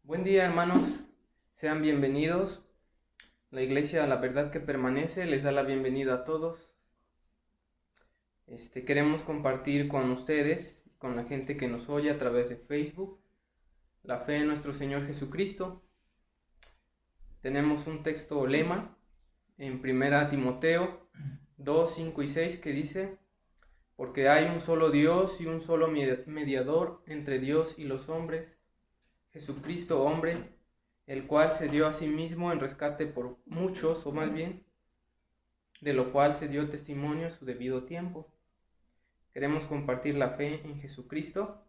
Buen día, hermanos, sean bienvenidos. La Iglesia La Verdad que Permanece les da la bienvenida a todos. Queremos compartir con ustedes, con la gente que nos oye a través de Facebook, la fe en nuestro Señor Jesucristo. Tenemos un texto lema en 1 Timoteo 2, 5 y 6 que dice: porque hay un solo Dios y un solo mediador entre Dios y los hombres, Jesucristo hombre, el cual se dio a sí mismo en rescate por muchos, o más bien, de lo cual se dio testimonio a su debido tiempo. Queremos compartir la fe en Jesucristo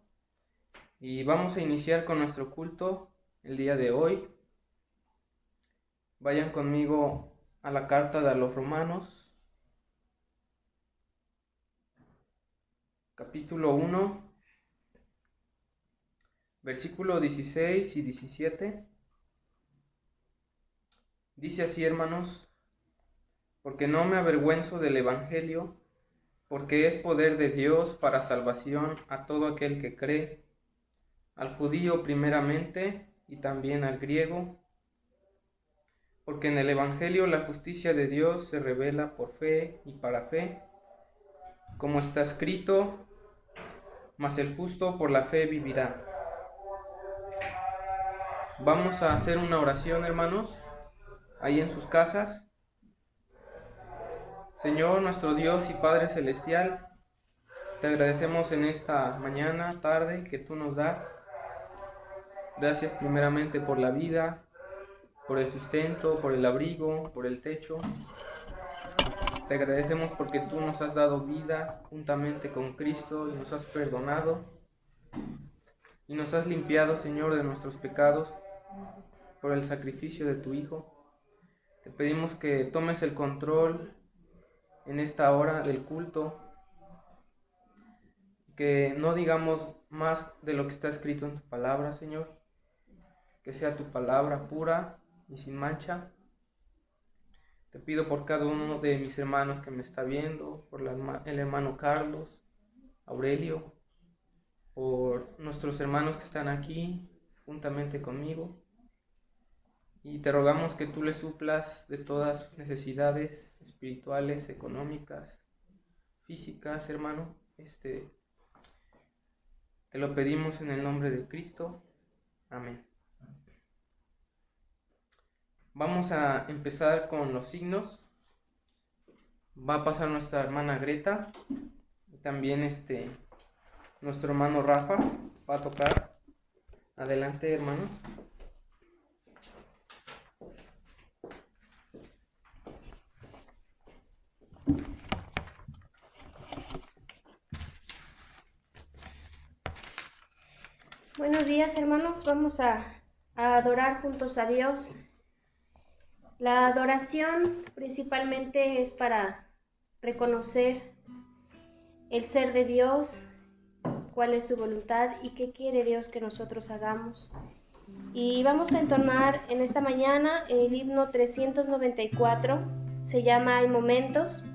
y vamos a iniciar con nuestro culto el día de hoy. Vayan conmigo a la carta de los Romanos, capítulo 1, versículo 16 y 17. Dice así, hermanos: porque no me avergüenzo del Evangelio, porque es poder de Dios para salvación a todo aquel que cree, al judío primeramente y también al griego, porque en el Evangelio la justicia de Dios se revela por fe y para fe, como está escrito: mas el justo por la fe vivirá. Vamos a hacer una oración, hermanos, ahí en sus casas. Señor, nuestro Dios y Padre Celestial, te agradecemos en esta mañana, tarde que tú nos das. Gracias primeramente por la vida, por el sustento, por el abrigo, por el techo. Te agradecemos porque tú nos has dado vida juntamente con Cristo y nos has perdonado y nos has limpiado, Señor, de nuestros pecados por el sacrificio de tu Hijo. Te pedimos que tomes el control en esta hora del culto, que no digamos más de lo que está escrito en tu palabra, Señor, que sea tu palabra pura y sin mancha. Te pido por cada uno de mis hermanos que me está viendo, por el hermano Carlos, Aurelio, por nuestros hermanos que están aquí juntamente conmigo. Y te rogamos que tú les suplas de todas sus necesidades espirituales, económicas, físicas, hermano. Te lo pedimos en el nombre de Cristo. Amén. Vamos a empezar con los signos. Va a pasar nuestra hermana Greta y también nuestro hermano Rafa va a tocar. Adelante, hermano. Buenos días, hermanos. Vamos a adorar juntos a Dios. La adoración principalmente es para reconocer el ser de Dios, cuál es su voluntad y qué quiere Dios que nosotros hagamos. Y vamos a entonar en esta mañana el himno 394, se llama Hay Momentos.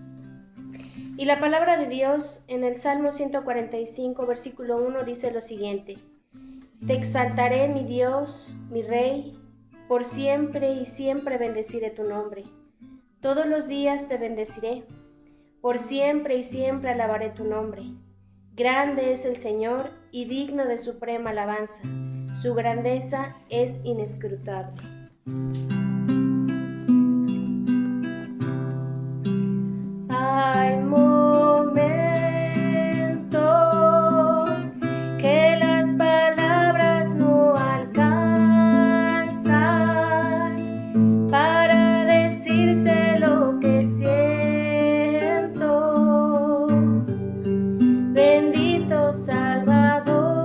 Y la palabra de Dios en el Salmo 145, versículo 1 dice lo siguiente: te exaltaré, mi Dios, mi Rey, por siempre y siempre bendeciré tu nombre. Todos los días te bendeciré, por siempre y siempre alabaré tu nombre. Grande es el Señor y digno de suprema alabanza. Su grandeza es inescrutable. Hay momentos que las palabras no alcanzan para decirte lo que siento. Bendito Salvador.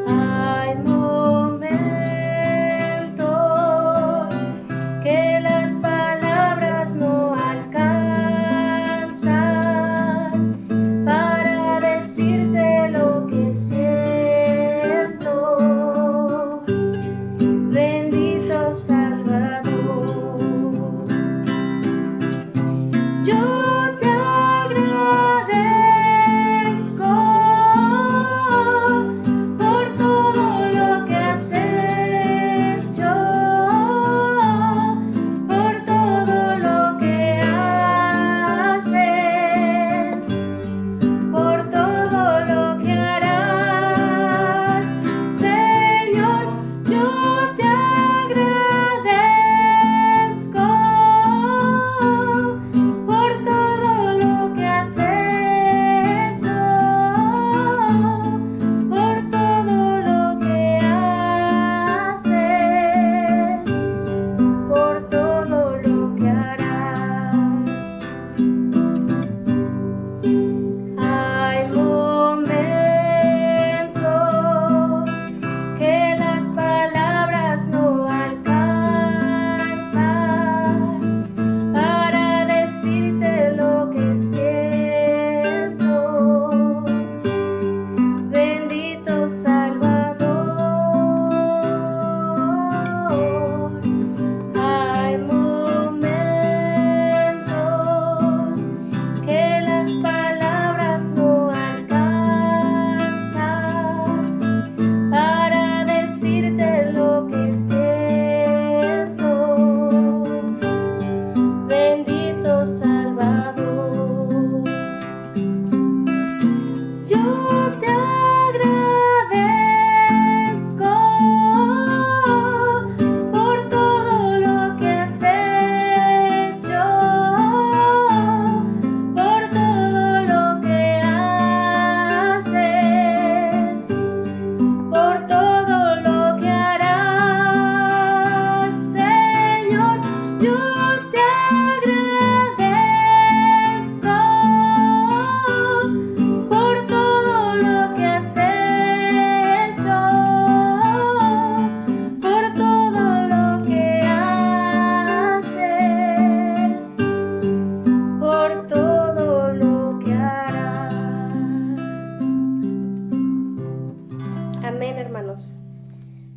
Hay momentos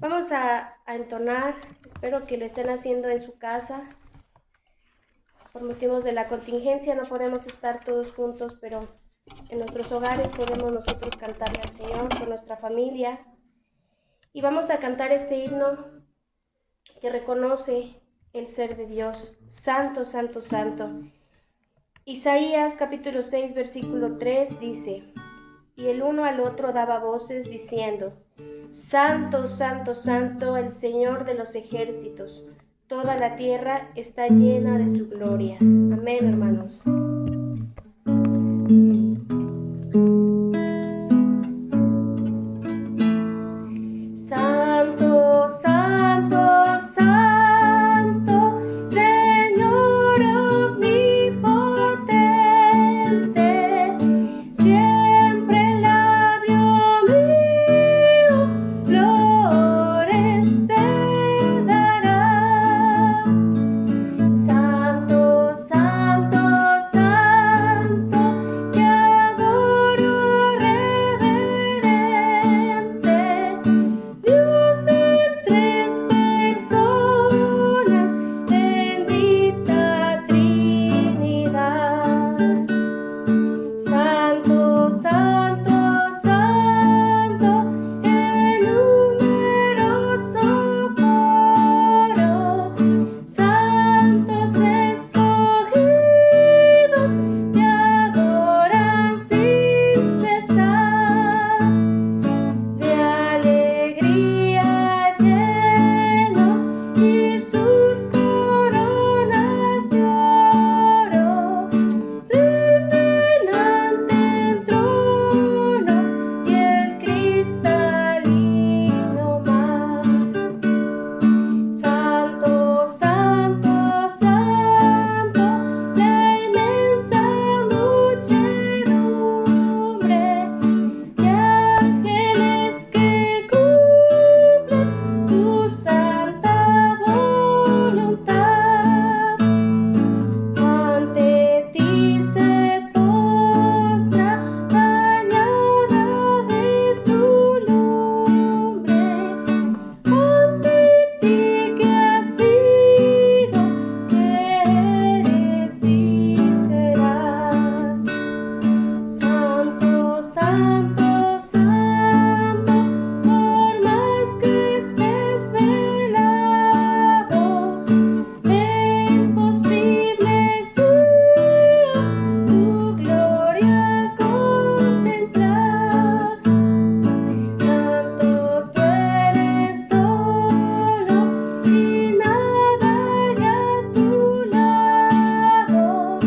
Vamos a entonar, espero que lo estén haciendo en su casa. Por motivos de la contingencia no podemos estar todos juntos, pero en nuestros hogares podemos nosotros cantarle al Señor con nuestra familia. Y vamos a cantar este himno que reconoce el ser de Dios. Santo, santo, santo. Isaías capítulo 6, versículo 3 dice: y el uno al otro daba voces diciendo: Santo, santo, santo, el Señor de los ejércitos. Toda la tierra está llena de su gloria. Amén, hermanos. Santo, santo, santo, Señor omnipotente, siempre el labio mío flores te dará. Santo, santo, santo, te adoro reverente, Dios en tres personas, bendita Trinidad. Santo, santo, santo, en numeroso coro, santos escogidos te adoran sin cesar, de alegría llenos y sus coronas de oro rinden ante el trono y el cristalino mar. Santo, santo, santo, la inmensa muchedumbre de ángeles que cumplen tu santa voluntad, ante ti se postra bañada de tu lumbre, ante ti que has sido, que eres y serás. Santo, santo, santo, por más que estés velado, imposible sea tu gloria contemplar. Santo, tú eres solo y nada hay a tu lado,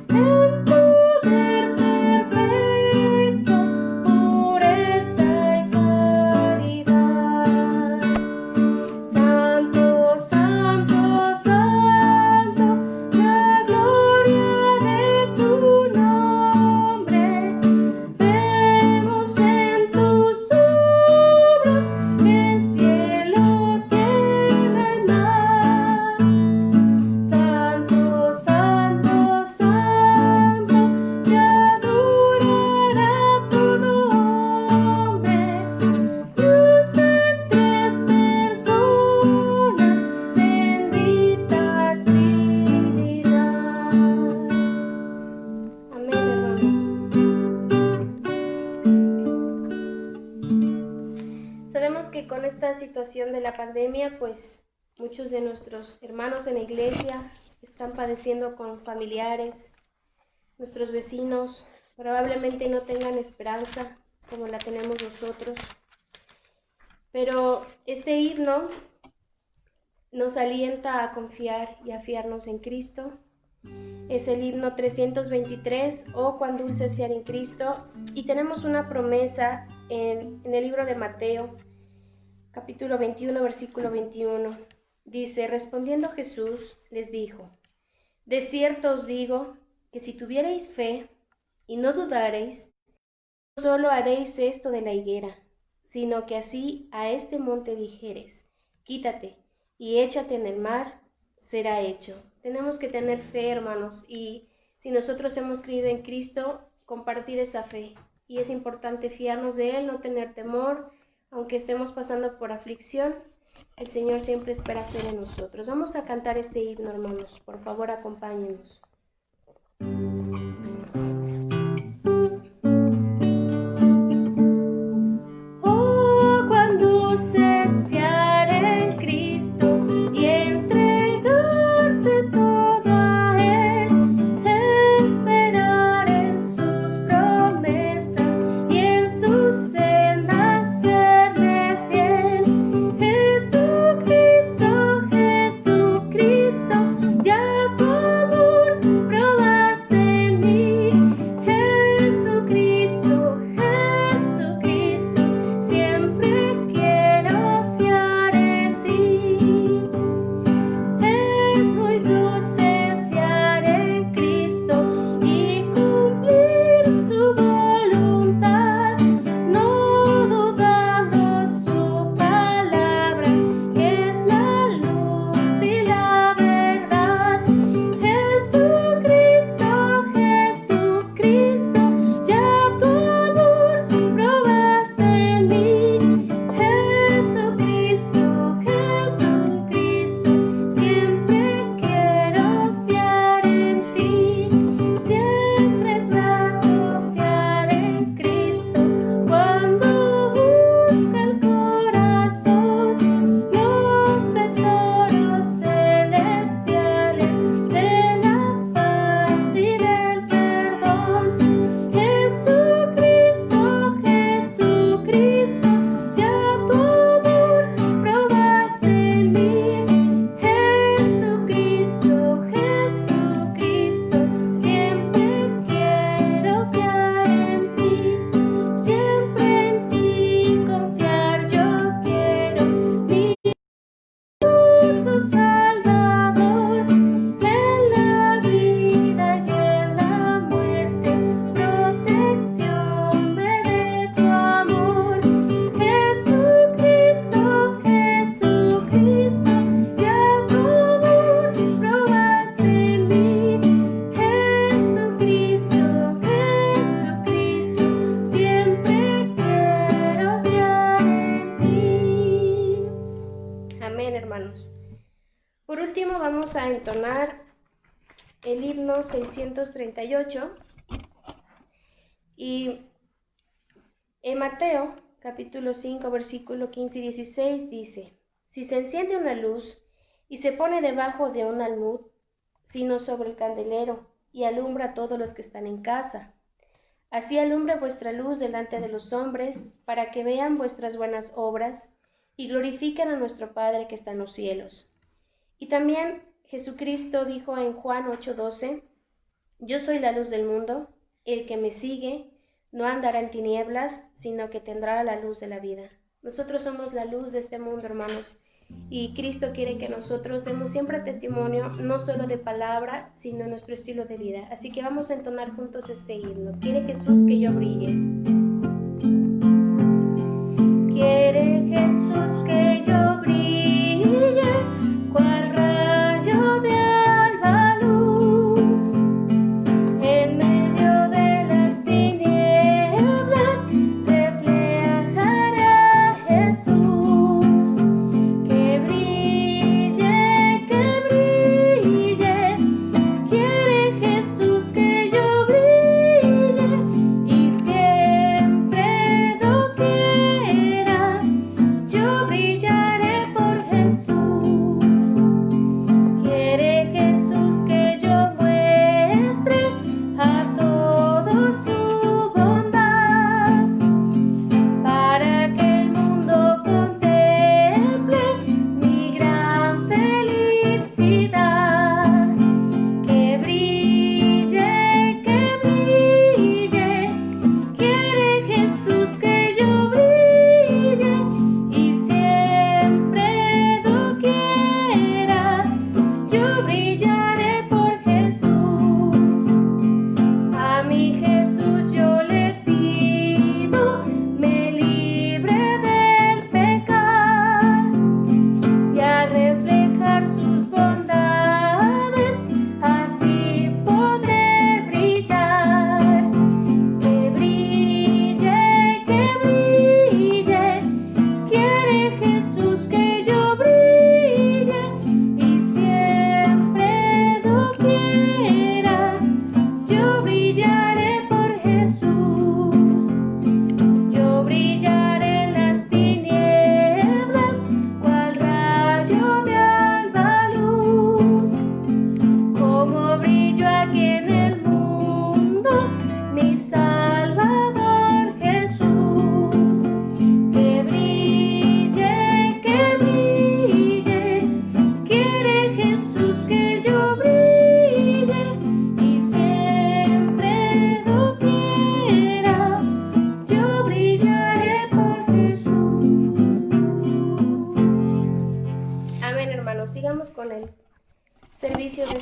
en poder perfecto, pureza y caridad. Santo, santo, santo, la gloria de tu nombre vemos en tus obras, en cielo, tierra y mar. Santo, santo, santo, te adorará todo hombre, Dios en tres personas, bendita Trinidad. Amén, hermanos. Sabemos que con esta situación de la pandemia, pues muchos de nuestros hermanos en la iglesia están padeciendo con familiares, nuestros vecinos probablemente no tengan esperanza como la tenemos nosotros. Pero este himno nos alienta a confiar y a fiarnos en Cristo. Es el himno 323, o cuán dulce es fiar en Cristo, y tenemos una promesa en el libro de Mateo, capítulo 21, versículo 21. Dice: respondiendo Jesús les dijo: de cierto os digo que si tuviereis fe y no dudareis, no solo haréis esto de la higuera, sino que así a este monte dijeres: quítate y échate en el mar, será hecho. Tenemos que tener fe, hermanos, y si nosotros hemos creído en Cristo, compartir esa fe. Y es importante fiarnos de Él, no tener temor, aunque estemos pasando por aflicción, el Señor siempre espera fiel en nosotros. Vamos a cantar este himno, hermanos. Por favor, acompáñenos. Oh, cuán dulce es fiar en Cristo y entregarse todo a Él, esperar en sus promesas y en sus sendas serle fiel. Jesucristo, Jesucristo, ya tu amor probaste en mí. Jesucristo, Jesucristo, siempre quiero fiar en ti. Es muy dulce fiar en Cristo y cumplir su voluntad, no dudando su palabra, que es la luz y la verdad. Jesucristo, Jesucristo, ya tu amor probaste en mí. Jesucristo, Jesucristo, siempre quiero fiar en ti. Siempre es grato fiar en Cristo cuando busca el corazón los tesoros celestiales de la paz y del perdón. Jesucristo, Jesucristo, ya tu amor probaste en mí. Jesucristo, Jesucristo, siempre quiero fiar en ti. Siempre en ti confiar yo quiero. Mi Jesús Salvador, en la vida y en la muerte, protección me dé tu amor. Jesucristo, Jesucristo, ya tu amor probaste en mí. Jesucristo, Jesucristo, siempre quiero fiar en ti. Amén, hermanos. Por último, vamos a entonar el himno 638. Y en Mateo, capítulo 5, versículo 15 y 16 dice: Si se enciende una luz y se pone debajo de un almud, sino sobre el candelero, y alumbra a todos los que están en casa. Así alumbre vuestra luz delante de los hombres, para que vean vuestras buenas obras y glorifiquen a nuestro Padre que está en los cielos. Y también Jesucristo dijo en Juan 8:12: Yo soy la luz del mundo, el que me sigue no andará en tinieblas, sino que tendrá la luz de la vida. Nosotros somos la luz de este mundo, hermanos, y Cristo quiere que nosotros demos siempre testimonio, no solo de palabra, sino en nuestro estilo de vida. Así que vamos a entonar juntos este himno. Quiere Jesús que yo brille. Quiere Jesús que yo brille, cual rayo de alba luz, en medio de las tinieblas reflejaré a Jesús. Que brille, quiere Jesús que yo brille y siempre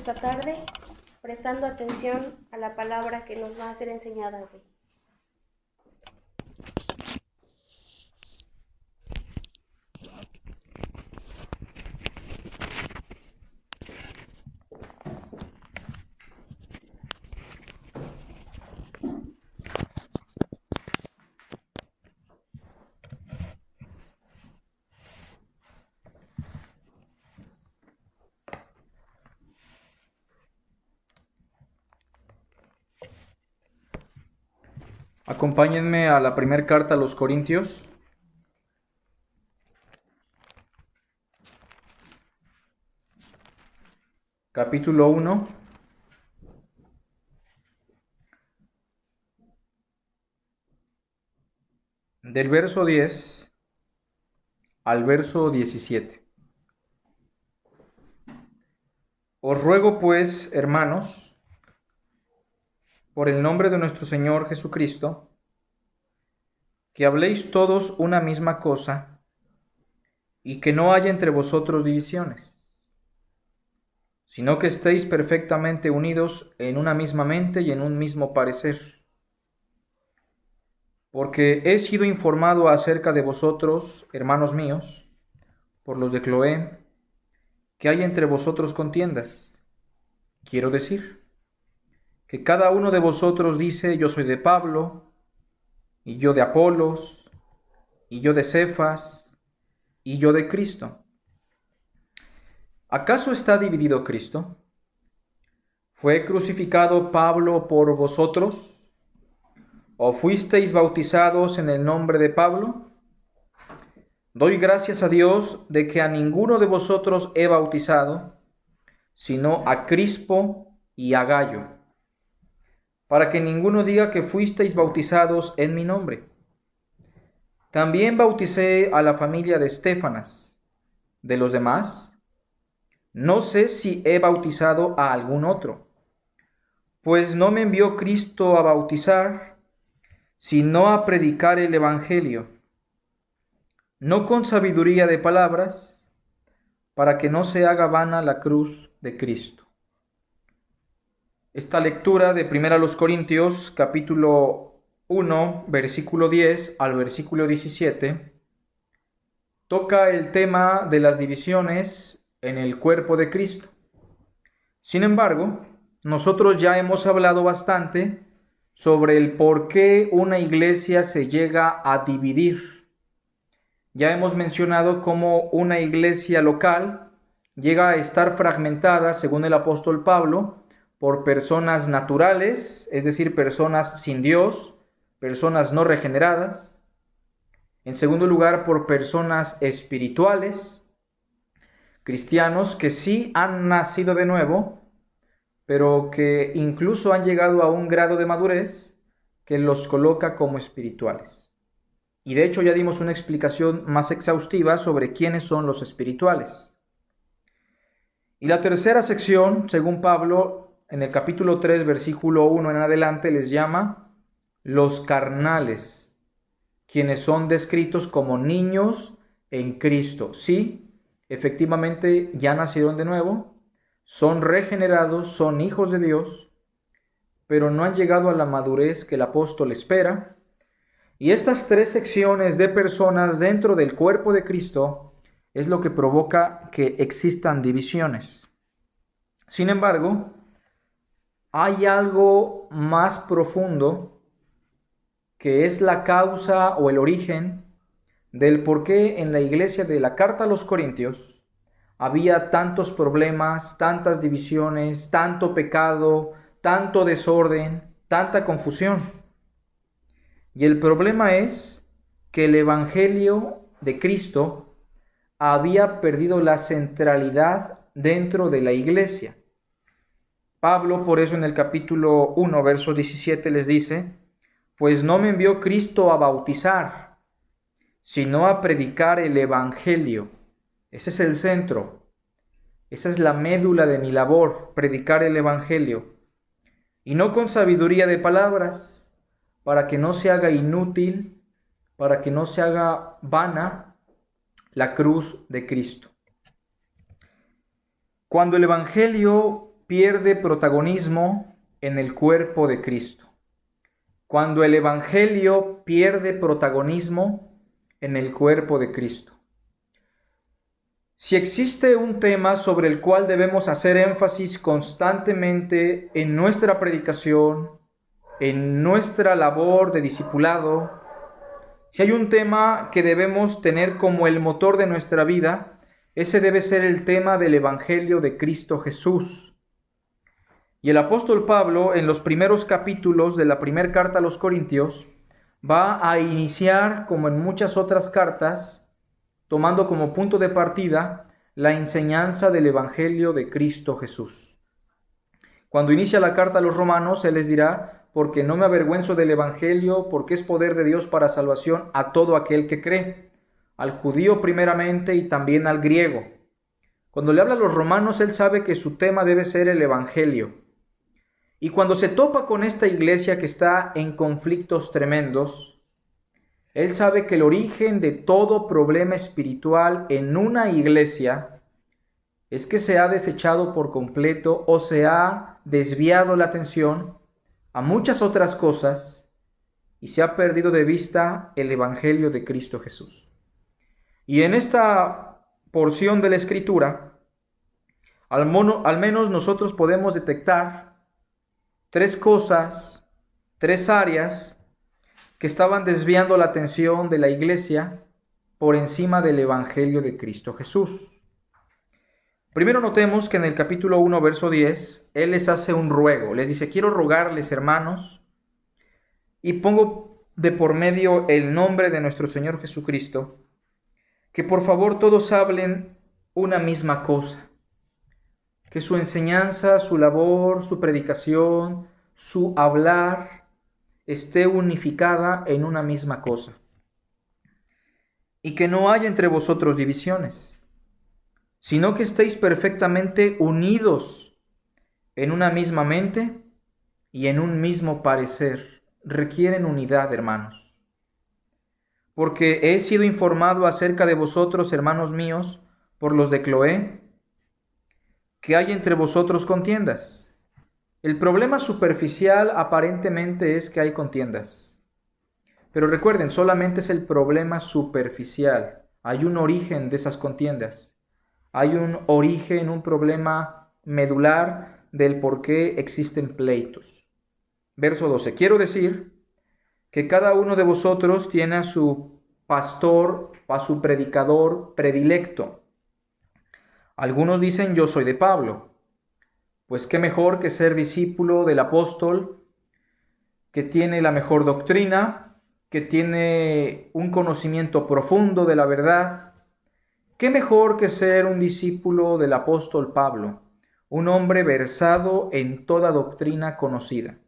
esta tarde, prestando atención a la palabra que nos va a ser enseñada hoy. Acompáñenme a la primera carta a los Corintios. Capítulo 1. Del verso 10 al verso 17. Os ruego pues, hermanos, por el nombre de nuestro Señor Jesucristo, que habléis todos una misma cosa, y que no haya entre vosotros divisiones, sino que estéis perfectamente unidos en una misma mente y en un mismo parecer. Porque he sido informado acerca de vosotros, hermanos míos, por los de Cloé, que hay entre vosotros contiendas. Quiero decir, que cada uno de vosotros dice: yo soy de Pablo, y yo de Apolos, y yo de Cefas, y yo de Cristo. ¿Acaso está dividido Cristo? ¿Fue crucificado Pablo por vosotros? ¿O fuisteis bautizados en el nombre de Pablo? Doy gracias a Dios de que a ninguno de vosotros he bautizado, sino a Crispo y a Gayo, para que ninguno diga que fuisteis bautizados en mi nombre. También bauticé a la familia de Estéfanas. De los demás, no sé si he bautizado a algún otro, pues no me envió Cristo a bautizar, sino a predicar el Evangelio, no con sabiduría de palabras, para que no se haga vana la cruz de Cristo. Esta lectura de 1 Corintios, capítulo 1, versículo 10 al versículo 17, toca el tema de las divisiones en el cuerpo de Cristo. Sin embargo, nosotros ya hemos hablado bastante sobre el por qué una iglesia se llega a dividir. Ya hemos mencionado cómo una iglesia local llega a estar fragmentada, según el apóstol Pablo, por personas naturales, es decir, personas sin Dios, personas no regeneradas. En segundo lugar, por personas espirituales, cristianos que sí han nacido de nuevo, pero que incluso han llegado a un grado de madurez que los coloca como espirituales. Y de hecho ya dimos una explicación más exhaustiva sobre quiénes son los espirituales. Y la tercera sección, según Pablo, en el capítulo 3, versículo 1 en adelante, les llama los carnales, quienes son descritos como niños en Cristo. Sí, efectivamente ya nacieron de nuevo, son regenerados, son hijos de Dios, pero no han llegado a la madurez que el apóstol espera. Y estas tres secciones de personas dentro del cuerpo de Cristo es lo que provoca que existan divisiones. Sin embargo, hay algo más profundo que es la causa o el origen del por qué en la iglesia de la Carta a los Corintios había tantos problemas, tantas divisiones, tanto pecado, tanto desorden, tanta confusión. Y el problema es que el Evangelio de Cristo había perdido la centralidad dentro de la iglesia. Pablo, por eso en el capítulo 1, verso 17 les dice: pues no me envió Cristo a bautizar, sino a predicar el Evangelio. Ese es el centro, esa es la médula de mi labor, predicar el Evangelio. Y no con sabiduría de palabras, para que no se haga inútil, para que no se haga vana la cruz de Cristo. Cuando el Evangelio pierde protagonismo en el cuerpo de Cristo. Cuando el Evangelio pierde protagonismo en el cuerpo de Cristo. Si existe un tema sobre el cual debemos hacer énfasis constantemente en nuestra predicación, en nuestra labor de discipulado, si hay un tema que debemos tener como el motor de nuestra vida, ese debe ser el tema del Evangelio de Cristo Jesús. Y el apóstol Pablo, en los primeros capítulos de la primera carta a los Corintios, va a iniciar, como en muchas otras cartas, tomando como punto de partida la enseñanza del Evangelio de Cristo Jesús. Cuando inicia la carta a los romanos, él les dirá, porque no me avergüenzo del Evangelio, porque es poder de Dios para salvación a todo aquel que cree, al judío primeramente y también al griego. Cuando le habla a los romanos, él sabe que su tema debe ser el Evangelio. Y cuando se topa con esta iglesia que está en conflictos tremendos, él sabe que el origen de todo problema espiritual en una iglesia es que se ha desechado por completo o se ha desviado la atención a muchas otras cosas y se ha perdido de vista el Evangelio de Cristo Jesús. Y en esta porción de la Escritura, al menos nosotros podemos detectar tres cosas, tres áreas que estaban desviando la atención de la iglesia por encima del Evangelio de Cristo Jesús. Primero notemos que en el capítulo 1, verso 10, Él les hace un ruego. Les dice, quiero rogarles, hermanos, y pongo de por medio el nombre de nuestro Señor Jesucristo, que por favor todos hablen una misma cosa. Que su enseñanza, su labor, su predicación, su hablar esté unificada en una misma cosa. Y que no haya entre vosotros divisiones, sino que estéis perfectamente unidos en una misma mente y en un mismo parecer. Requieren unidad, hermanos. Porque he sido informado acerca de vosotros, hermanos míos, por los de Cloé, que hay entre vosotros contiendas. El problema superficial aparentemente es que hay contiendas. Pero recuerden, solamente es el problema superficial. Hay un origen de esas contiendas. Hay un origen, un problema medular del por qué existen pleitos. Verso 12. Quiero decir que cada uno de vosotros tiene a su pastor o a su predicador predilecto. Algunos dicen, yo soy de Pablo. Pues qué mejor que ser discípulo del apóstol, que tiene la mejor doctrina, que tiene un conocimiento profundo de la verdad. Qué mejor que ser un discípulo del apóstol Pablo, un hombre versado en toda doctrina conocida.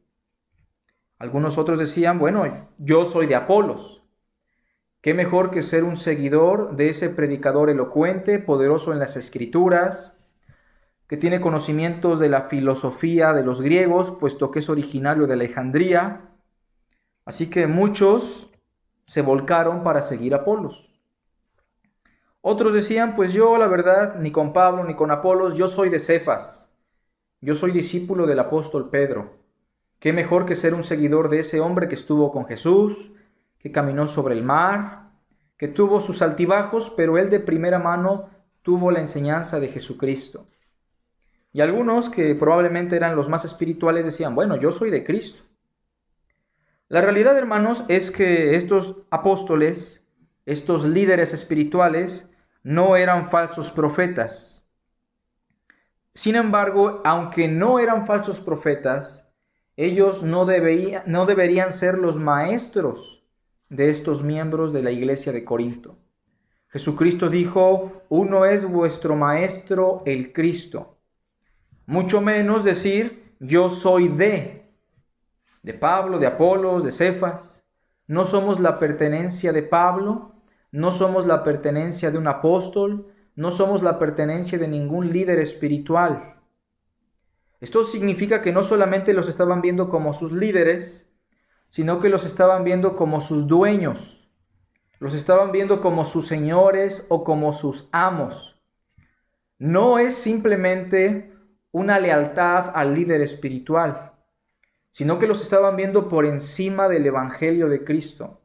Algunos otros decían, bueno, yo soy de Apolos. Qué mejor que ser un seguidor de ese predicador elocuente, poderoso en las Escrituras, que tiene conocimientos de la filosofía de los griegos, puesto que es originario de Alejandría. Así que muchos se volcaron para seguir a Apolos. Otros decían, pues yo la verdad, ni con Pablo ni con Apolos, yo soy de Cefas. Yo soy discípulo del apóstol Pedro. Qué mejor que ser un seguidor de ese hombre que estuvo con Jesús, que caminó sobre el mar, que tuvo sus altibajos, pero él de primera mano tuvo la enseñanza de Jesucristo. Y algunos que probablemente eran los más espirituales decían, bueno, yo soy de Cristo. La realidad, hermanos, es que estos apóstoles, estos líderes espirituales, no eran falsos profetas. Sin embargo, aunque no eran falsos profetas, ellos no deberían ser los maestros de estos miembros de la iglesia de Corinto. Jesucristo dijo, uno es vuestro maestro, el Cristo. Mucho menos decir, yo soy de Pablo, de Apolos, de Cefas. No somos la pertenencia de Pablo, no somos la pertenencia de un apóstol, no somos la pertenencia de ningún líder espiritual. Esto significa que no solamente los estaban viendo como sus líderes, sino que los estaban viendo como sus dueños, los estaban viendo como sus señores o como sus amos. No es simplemente una lealtad al líder espiritual, sino que los estaban viendo por encima del Evangelio de Cristo.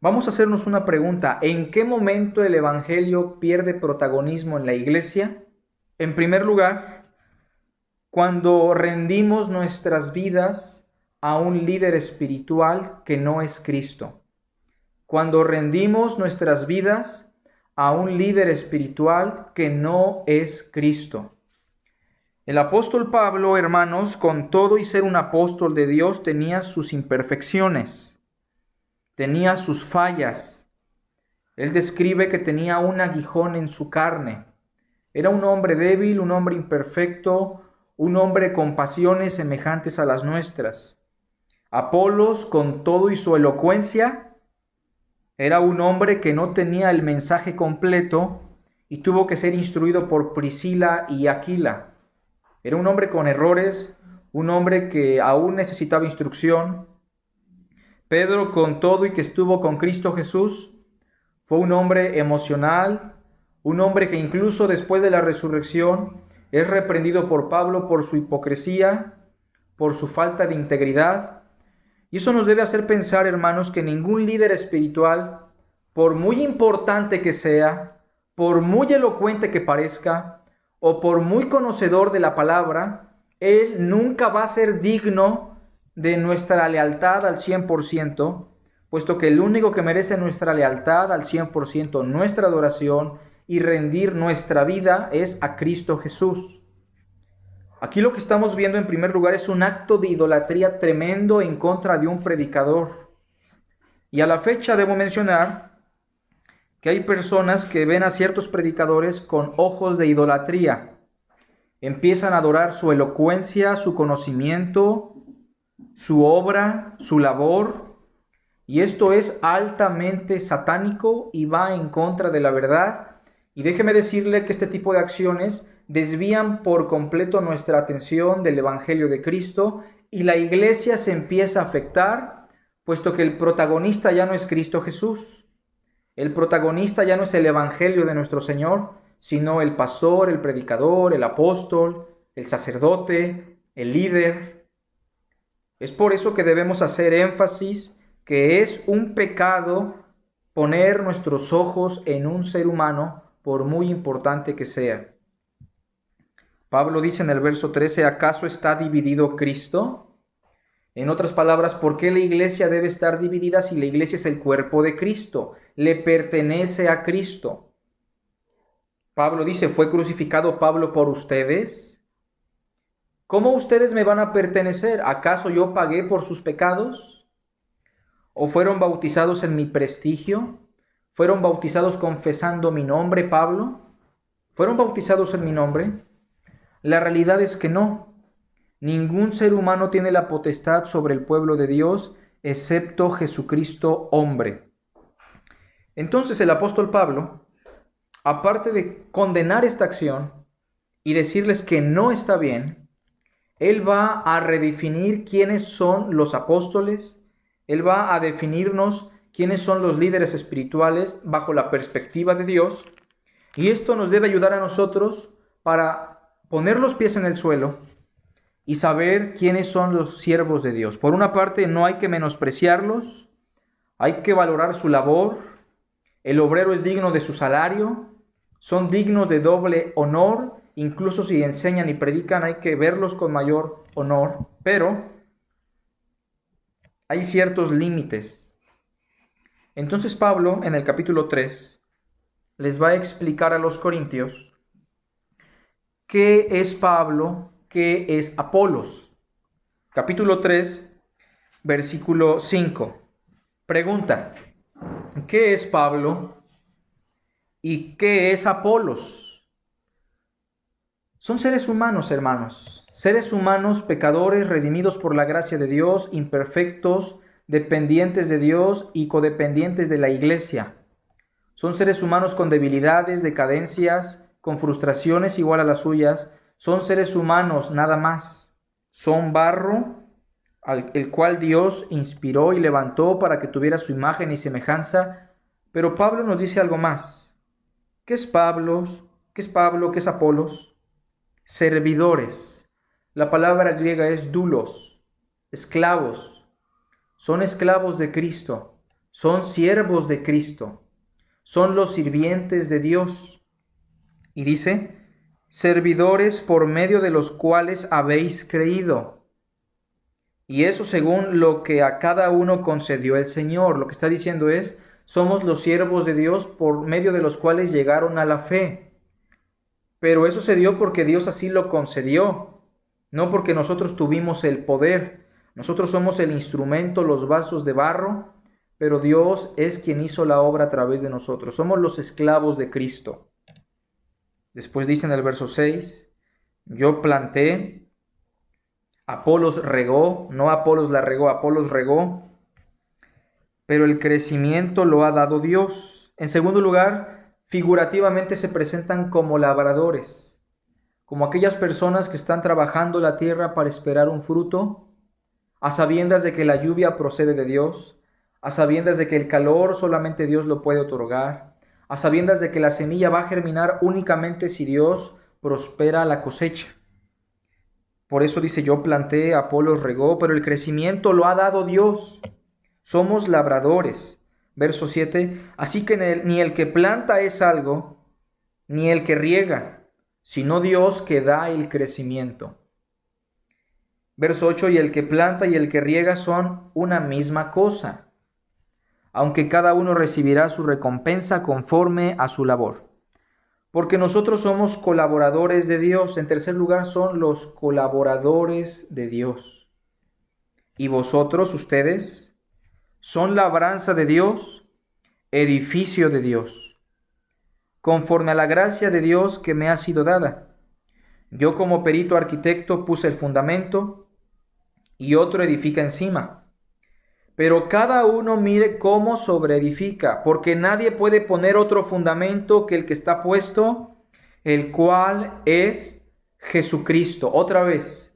Vamos a hacernos una pregunta. ¿En qué momento el Evangelio pierde protagonismo en la iglesia? En primer lugar, cuando rendimos nuestras vidas a un líder espiritual que no es Cristo. Cuando rendimos nuestras vidas a un líder espiritual que no es Cristo. El apóstol Pablo, hermanos, con todo y ser un apóstol de Dios, tenía sus imperfecciones, tenía sus fallas. Él describe que tenía un aguijón en su carne. Era un hombre débil, un hombre imperfecto, un hombre con pasiones semejantes a las nuestras. Apolos, con todo y su elocuencia, era un hombre que no tenía el mensaje completo y tuvo que ser instruido por Priscila y Aquila. Era un hombre con errores, un hombre que aún necesitaba instrucción. Pedro, con todo y que estuvo con Cristo Jesús, fue un hombre emocional, un hombre que incluso después de la resurrección es reprendido por Pablo por su hipocresía, por su falta de integridad. Y eso nos debe hacer pensar, hermanos, que ningún líder espiritual, por muy importante que sea, por muy elocuente que parezca, o por muy conocedor de la palabra, él nunca va a ser digno de nuestra lealtad al 100%, puesto que el único que merece nuestra lealtad al 100%, nuestra adoración y rendir nuestra vida es a Cristo Jesús. Aquí lo que estamos viendo en primer lugar es un acto de idolatría tremendo en contra de un predicador. Y a la fecha debo mencionar que hay personas que ven a ciertos predicadores con ojos de idolatría. Empiezan a adorar su elocuencia, su conocimiento, su obra, su labor. Y esto es altamente satánico y va en contra de la verdad. Y déjeme decirle que este tipo de acciones desvían por completo nuestra atención del Evangelio de Cristo y la iglesia se empieza a afectar, puesto que el protagonista ya no es Cristo Jesús. El protagonista ya no es el Evangelio de nuestro Señor, sino el pastor, el predicador, el apóstol, el sacerdote, el líder. Es por eso que debemos hacer énfasis que es un pecado poner nuestros ojos en un ser humano, por muy importante que sea. Pablo dice en el verso 13, ¿acaso está dividido Cristo? En otras palabras, ¿por qué la iglesia debe estar dividida si la iglesia es el cuerpo de Cristo? Le pertenece a Cristo. Pablo dice, ¿fue crucificado Pablo por ustedes? ¿Cómo ustedes me van a pertenecer? ¿Acaso yo pagué por sus pecados? ¿O fueron bautizados en mi prestigio? ¿Fueron bautizados confesando mi nombre, Pablo? ¿Fueron bautizados en mi nombre? La realidad es que no. Ningún ser humano tiene la potestad sobre el pueblo de Dios, excepto Jesucristo hombre. Entonces el apóstol Pablo, aparte de condenar esta acción y decirles que no está bien, él va a redefinir quiénes son los apóstoles, él va a definirnos quiénes son los líderes espirituales bajo la perspectiva de Dios, y esto nos debe ayudar a nosotros para poner los pies en el suelo y saber quiénes son los siervos de Dios. Por una parte, no hay que menospreciarlos, hay que valorar su labor, el obrero es digno de su salario, son dignos de doble honor, incluso si enseñan y predican hay que verlos con mayor honor, pero hay ciertos límites. Entonces Pablo, en el capítulo 3, les va a explicar a los corintios qué es Pablo, qué es Apolos. Capítulo 3, versículo 5. Pregunta, ¿qué es Pablo y qué es Apolos? Son seres humanos, hermanos. Seres humanos pecadores, redimidos por la gracia de Dios, imperfectos, dependientes de Dios y codependientes de la iglesia. Son seres humanos con debilidades, decadencias, con frustraciones igual a las suyas. Son seres humanos, nada más. Son barro, el cual Dios inspiró y levantó para que tuviera su imagen y semejanza. Pero Pablo nos dice algo más. ¿Qué es Pablo? ¿Qué es Apolos? servidores. La palabra griega es doulos, esclavos. Son esclavos de Cristo, son siervos de Cristo, son los sirvientes de Dios. Y dice, servidores por medio de los cuales habéis creído. Y eso según lo que a cada uno concedió el Señor. Lo que está diciendo es, somos los siervos de Dios por medio de los cuales llegaron a la fe. Pero eso se dio porque Dios así lo concedió, no porque nosotros tuvimos el poder. Nosotros somos el instrumento, los vasos de barro, pero Dios es quien hizo la obra a través de nosotros. Somos los esclavos de Cristo. Después dice en el verso 6, yo planté, Apolos regó, no Apolos la regó, Apolos regó, pero el crecimiento lo ha dado Dios. En segundo lugar, figurativamente se presentan como labradores, como aquellas personas que están trabajando la tierra para esperar un fruto, a sabiendas de que la lluvia procede de Dios, a sabiendas de que el calor solamente Dios lo puede otorgar, a sabiendas de que la semilla va a germinar únicamente si Dios prospera la cosecha. Por eso dice, yo planté, Apolos regó, pero el crecimiento lo ha dado Dios. Somos labradores. Verso 7, así que ni el que planta es algo, ni el que riega, sino Dios que da el crecimiento. Verso 8, y el que planta y el que riega son una misma cosa, aunque cada uno recibirá su recompensa conforme a su labor. Porque nosotros somos colaboradores de Dios. En tercer lugar, son los colaboradores de Dios. Y vosotros, ustedes, son labranza de Dios, edificio de Dios, conforme a la gracia de Dios que me ha sido dada. Yo como perito arquitecto puse el fundamento y otro edifica encima. Pero cada uno mire cómo sobreedifica, porque nadie puede poner otro fundamento que el que está puesto, el cual es Jesucristo. Otra vez,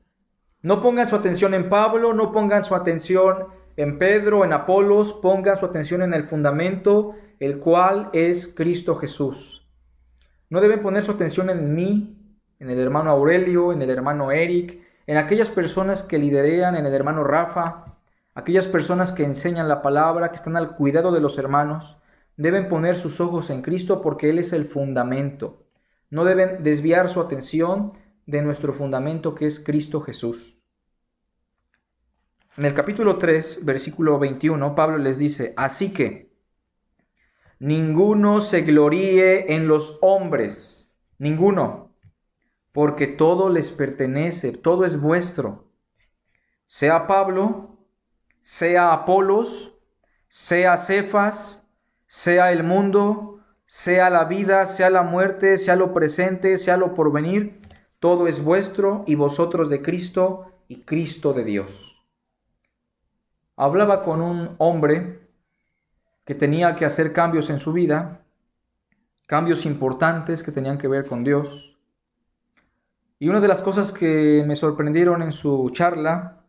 no pongan su atención en Pablo, no pongan su atención en Pedro, en Apolos, pongan su atención en el fundamento, el cual es Cristo Jesús. No deben poner su atención en mí, en el hermano Aurelio, en el hermano Eric, en aquellas personas que liderean, en el hermano Rafa, aquellas personas que enseñan la palabra, que están al cuidado de los hermanos. Deben poner sus ojos en Cristo porque Él es el fundamento. No deben desviar su atención de nuestro fundamento que es Cristo Jesús. En el capítulo 3, versículo 21, Pablo les dice, así que ninguno se gloríe en los hombres, ninguno, porque todo les pertenece, todo es vuestro. Sea Pablo, sea Apolos, sea Cefas, sea el mundo, sea la vida, sea la muerte, sea lo presente, sea lo porvenir, todo es vuestro y vosotros de Cristo y Cristo de Dios. Hablaba con un hombre que tenía que hacer cambios en su vida, cambios importantes que tenían que ver con Dios. Y una de las cosas que me sorprendieron en su charla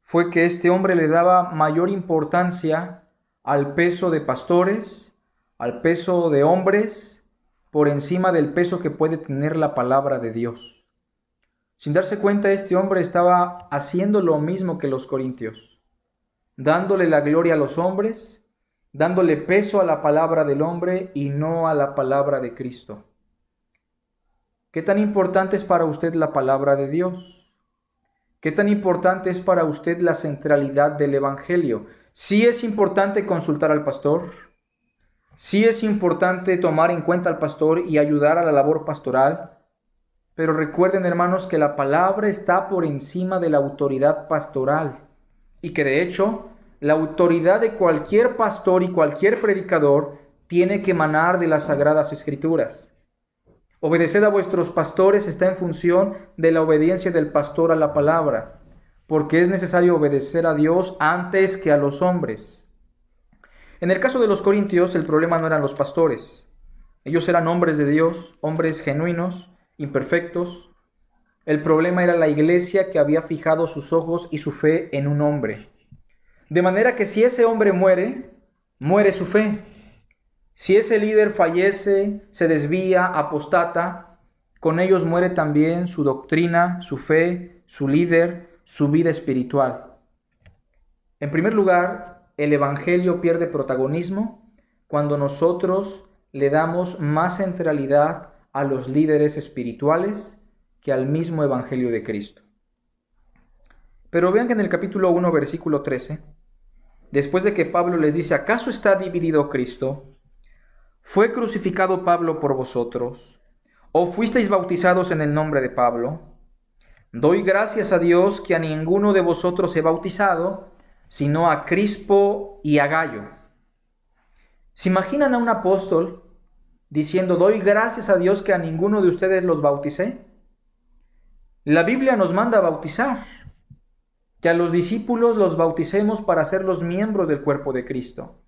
fue que este hombre le daba mayor importancia al peso de pastores, al peso de hombres, por encima del peso que puede tener la palabra de Dios. Sin darse cuenta, este hombre estaba haciendo lo mismo que los corintios, dándole la gloria a los hombres, dándole peso a la palabra del hombre y no a la palabra de Cristo. ¿Qué tan importante es para usted la palabra de Dios? ¿Qué tan importante es para usted la centralidad del Evangelio? Sí es importante consultar al pastor, sí es importante tomar en cuenta al pastor y ayudar a la labor pastoral, pero recuerden, hermanos, que la palabra está por encima de la autoridad pastoral y que de hecho la autoridad de cualquier pastor y cualquier predicador tiene que emanar de las Sagradas Escrituras. Obedeced a vuestros pastores está en función de la obediencia del pastor a la palabra, porque es necesario obedecer a Dios antes que a los hombres. En el caso de los corintios, el problema no eran los pastores. Ellos eran hombres de Dios, hombres genuinos, imperfectos. El problema era la iglesia que había fijado sus ojos y su fe en un hombre. De manera que si ese hombre muere, muere su fe. Si ese líder fallece, se desvía, apostata, con ellos muere también su doctrina, su fe, su líder, su vida espiritual. En primer lugar, el Evangelio pierde protagonismo cuando nosotros le damos más centralidad a los líderes espirituales que al mismo Evangelio de Cristo. Pero vean que en el capítulo 1, versículo 13, después de que Pablo les dice, ¿acaso está dividido Cristo? ¿Fue crucificado Pablo por vosotros? ¿O fuisteis bautizados en el nombre de Pablo? Doy gracias a Dios que a ninguno de vosotros he bautizado, sino a Crispo y a Gayo. ¿Se imaginan a un apóstol diciendo, doy gracias a Dios que a ninguno de ustedes los bauticé? La Biblia nos manda a bautizar, que a los discípulos los bauticemos para ser los miembros del cuerpo de Cristo.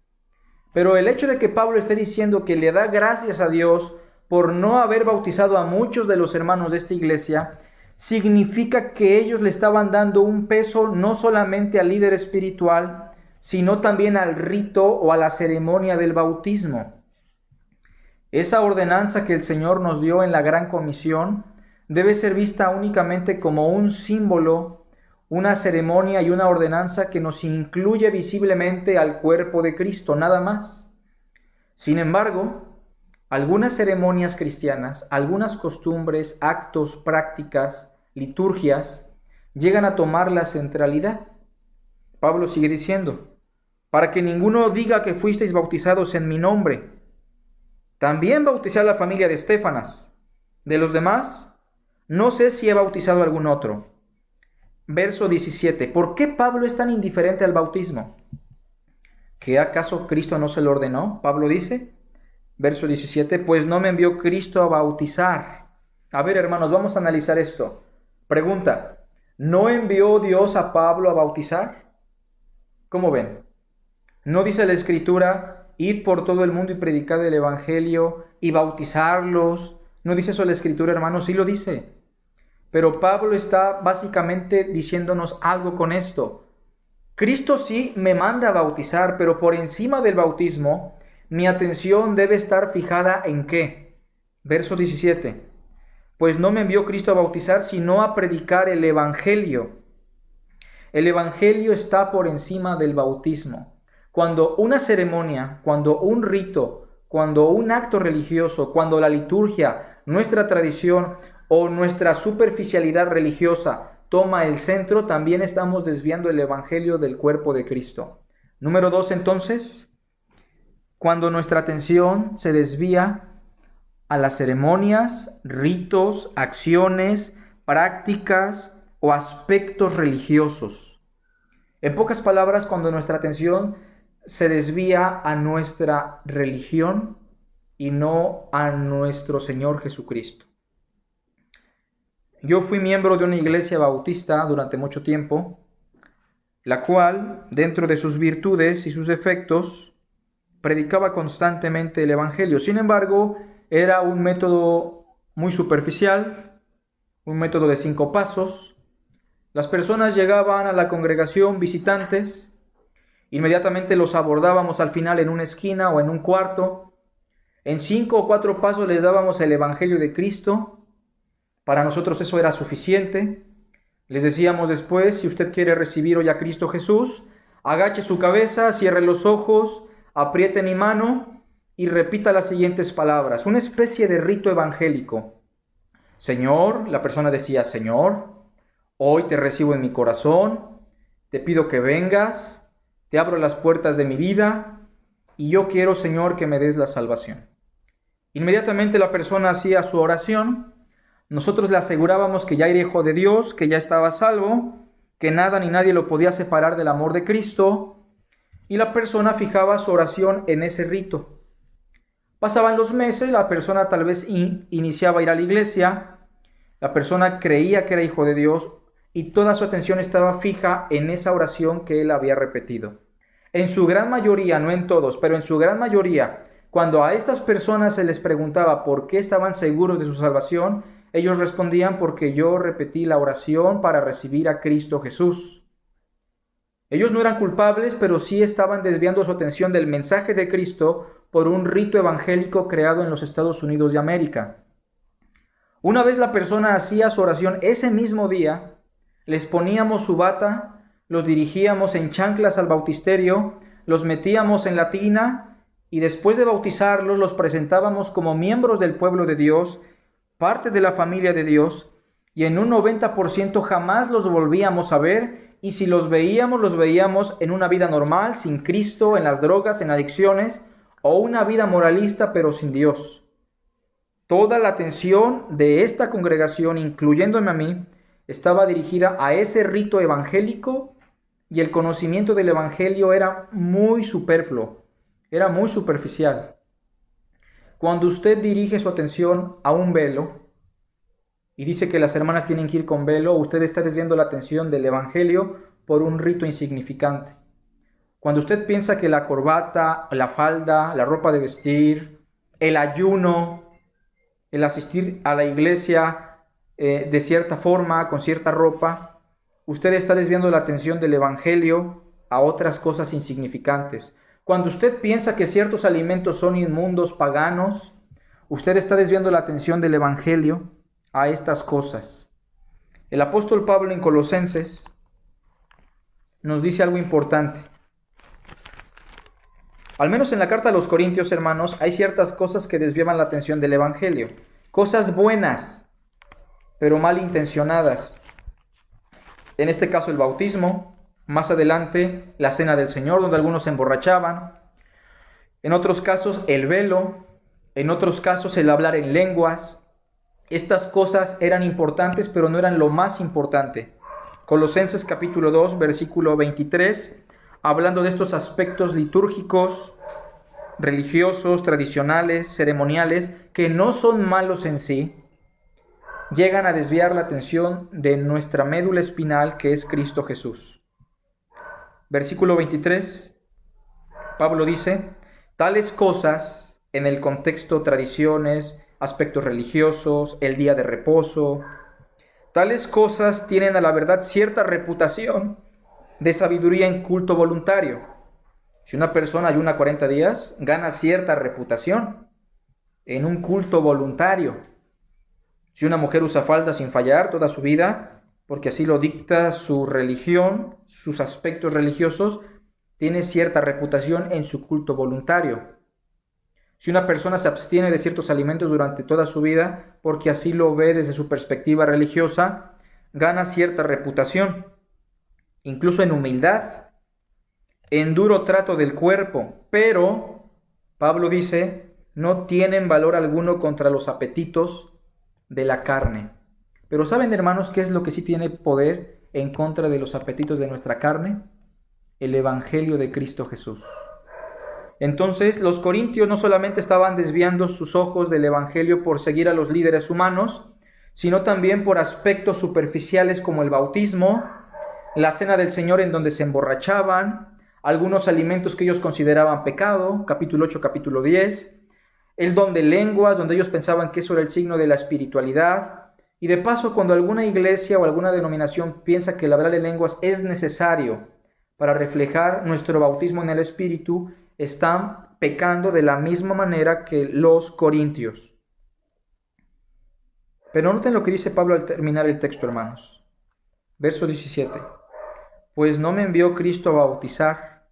Pero el hecho de que Pablo esté diciendo que le da gracias a Dios por no haber bautizado a muchos de los hermanos de esta iglesia, significa que ellos le estaban dando un peso no solamente al líder espiritual, sino también al rito o a la ceremonia del bautismo. Esa ordenanza que el Señor nos dio en la Gran Comisión debe ser vista únicamente como un símbolo, una ceremonia y una ordenanza que nos incluye visiblemente al cuerpo de Cristo, nada más. Sin embargo, algunas ceremonias cristianas, algunas costumbres, actos, prácticas, liturgias, llegan a tomar la centralidad. Pablo sigue diciendo, para que ninguno diga que fuisteis bautizados en mi nombre. También bauticé a la familia de Estéfanas. De los demás, no sé si he bautizado a algún otro. Verso 17. ¿Por qué Pablo es tan indiferente al bautismo? ¿Que acaso Cristo no se lo ordenó? Pablo dice, verso 17, pues no me envió Cristo a bautizar. A ver, hermanos, vamos a analizar esto. Pregunta, ¿no envió Dios a Pablo a bautizar? ¿Cómo ven? ¿No dice la Escritura, id por todo el mundo y predicad el Evangelio y bautizarlos? ¿No dice eso la Escritura, hermanos? Sí lo dice. Pero Pablo está básicamente diciéndonos algo con esto. Cristo sí me manda a bautizar, pero por encima del bautismo, mi atención debe estar fijada en ¿qué? Verso 17. Pues no me envió Cristo a bautizar, sino a predicar el Evangelio. El Evangelio está por encima del bautismo. Cuando una ceremonia, cuando un rito, cuando un acto religioso, cuando la liturgia, nuestra tradición o nuestra superficialidad religiosa toma el centro, también estamos desviando el Evangelio del cuerpo de Cristo. Número 2, entonces, cuando nuestra atención se desvía a las ceremonias, ritos, acciones, prácticas o aspectos religiosos. En pocas palabras, cuando nuestra atención se desvía a nuestra religión y no a nuestro Señor Jesucristo. Yo fui miembro de una iglesia bautista durante mucho tiempo, la cual, dentro de sus virtudes y sus defectos, predicaba constantemente el Evangelio. Sin embargo, era un método muy superficial, un método de 5 pasos. Las personas llegaban a la congregación visitantes, inmediatamente los abordábamos al final en una esquina o en un cuarto. En 5 o 4 pasos les dábamos el Evangelio de Cristo. Para nosotros eso era suficiente. Les decíamos después, si usted quiere recibir hoy a Cristo Jesús, agache su cabeza, cierre los ojos, apriete mi mano y repita las siguientes palabras. Una especie de rito evangélico. Señor, la persona decía, Señor, hoy te recibo en mi corazón, te pido que vengas, te abro las puertas de mi vida y yo quiero, Señor, que me des la salvación. Inmediatamente la persona hacía su oración. Nosotros le asegurábamos que ya era hijo de Dios, que ya estaba salvo, que nada ni nadie lo podía separar del amor de Cristo, y la persona fijaba su oración en ese rito. Pasaban los meses, la persona tal vez iniciaba a ir a la iglesia, la persona creía que era hijo de Dios, y toda su atención estaba fija en esa oración que él había repetido. En su gran mayoría, no en todos, pero en su gran mayoría, cuando a estas personas se les preguntaba por qué estaban seguros de su salvación, ellos respondían porque yo repetí la oración para recibir a Cristo Jesús. Ellos no eran culpables, pero sí estaban desviando su atención del mensaje de Cristo por un rito evangélico creado en los Estados Unidos de América. Una vez la persona hacía su oración ese mismo día, les poníamos su bata, los dirigíamos en chanclas al bautisterio, los metíamos en la tina y después de bautizarlos los presentábamos como miembros del pueblo de Dios, parte de la familia de Dios, y en un 90% jamás los volvíamos a ver, y si los veíamos en una vida normal, sin Cristo, en las drogas, en adicciones, o una vida moralista pero sin Dios. Toda la atención de esta congregación, incluyéndome a mí, estaba dirigida a ese rito evangélico, y el conocimiento del evangelio era muy superfluo, era muy superficial. Cuando usted dirige su atención a un velo y dice que las hermanas tienen que ir con velo, usted está desviando la atención del evangelio por un rito insignificante. Cuando usted piensa que la corbata, la falda, la ropa de vestir, el ayuno, el asistir a la iglesia de cierta forma, con cierta ropa, usted está desviando la atención del evangelio a otras cosas insignificantes. Cuando usted piensa que ciertos alimentos son inmundos, paganos, usted está desviando la atención del evangelio a estas cosas. El apóstol Pablo en Colosenses nos dice algo importante. Al menos en la carta a los Corintios, hermanos, hay ciertas cosas que desvían la atención del evangelio. Cosas buenas, pero malintencionadas. En este caso el bautismo, más adelante la cena del Señor, donde algunos se emborrachaban. En otros casos el velo, en otros casos el hablar en lenguas. Estas cosas eran importantes, pero no eran lo más importante. Colosenses capítulo 2, versículo 23, hablando de estos aspectos litúrgicos, religiosos, tradicionales, ceremoniales, que no son malos en sí, llegan a desviar la atención de nuestra médula espinal, que es Cristo Jesús. Versículo 23, Pablo dice, tales cosas, en el contexto tradiciones, aspectos religiosos, el día de reposo, tales cosas tienen a la verdad cierta reputación de sabiduría en culto voluntario. Si una persona ayuna 40 días, gana cierta reputación en un culto voluntario. Si una mujer usa falda sin fallar toda su vida, porque así lo dicta su religión, sus aspectos religiosos, tiene cierta reputación en su culto voluntario. Si una persona se abstiene de ciertos alimentos durante toda su vida, porque así lo ve desde su perspectiva religiosa, gana cierta reputación, incluso en humildad, en duro trato del cuerpo, pero, Pablo dice, no tienen valor alguno contra los apetitos de la carne. Pero ¿saben, hermanos, qué es lo que sí tiene poder en contra de los apetitos de nuestra carne? El Evangelio de Cristo Jesús. Entonces, los corintios no solamente estaban desviando sus ojos del Evangelio por seguir a los líderes humanos, sino también por aspectos superficiales como el bautismo, la cena del Señor en donde se emborrachaban, algunos alimentos que ellos consideraban pecado, capítulo 8, capítulo 10, el don de lenguas, donde ellos pensaban que eso era el signo de la espiritualidad. Y de paso, cuando alguna iglesia o alguna denominación piensa que el hablar en lenguas es necesario para reflejar nuestro bautismo en el Espíritu, están pecando de la misma manera que los corintios. Pero noten lo que dice Pablo al terminar el texto, hermanos. Verso 17. Pues no me envió Cristo a bautizar,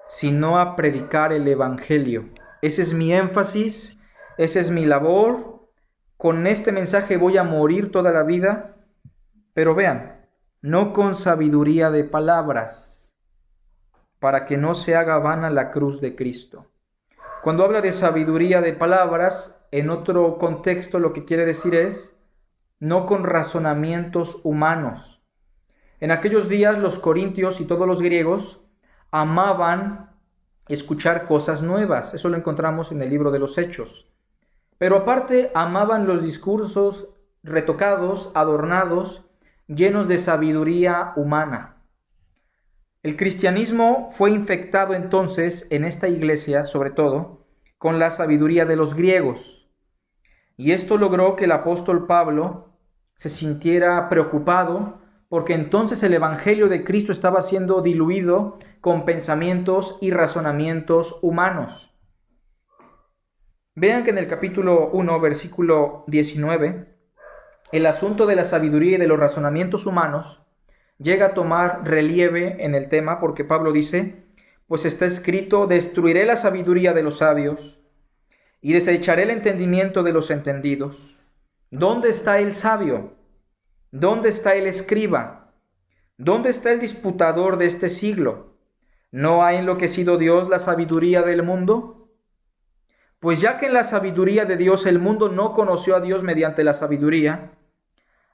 sino a predicar el Evangelio. Ese es mi énfasis, esa es mi labor. Con este mensaje voy a morir toda la vida. Pero vean, no con sabiduría de palabras, para que no se haga vana la cruz de Cristo. Cuando habla de sabiduría de palabras, en otro contexto lo que quiere decir es no con razonamientos humanos. En aquellos días los corintios y todos los griegos amaban escuchar cosas nuevas. Eso lo encontramos en el libro de los Hechos. Pero aparte amaban los discursos retocados, adornados, llenos de sabiduría humana. El cristianismo fue infectado entonces en esta iglesia, sobre todo, con la sabiduría de los griegos. Y esto logró que el apóstol Pablo se sintiera preocupado, porque entonces el Evangelio de Cristo estaba siendo diluido con pensamientos y razonamientos humanos. Vean que en el capítulo 1, versículo 19, el asunto de la sabiduría y de los razonamientos humanos llega a tomar relieve en el tema, porque Pablo dice, pues está escrito, destruiré la sabiduría de los sabios y desecharé el entendimiento de los entendidos. ¿Dónde está el sabio? ¿Dónde está el escriba? ¿Dónde está el disputador de este siglo? ¿No ha enloquecido Dios la sabiduría del mundo? Pues ya que en la sabiduría de Dios el mundo no conoció a Dios mediante la sabiduría,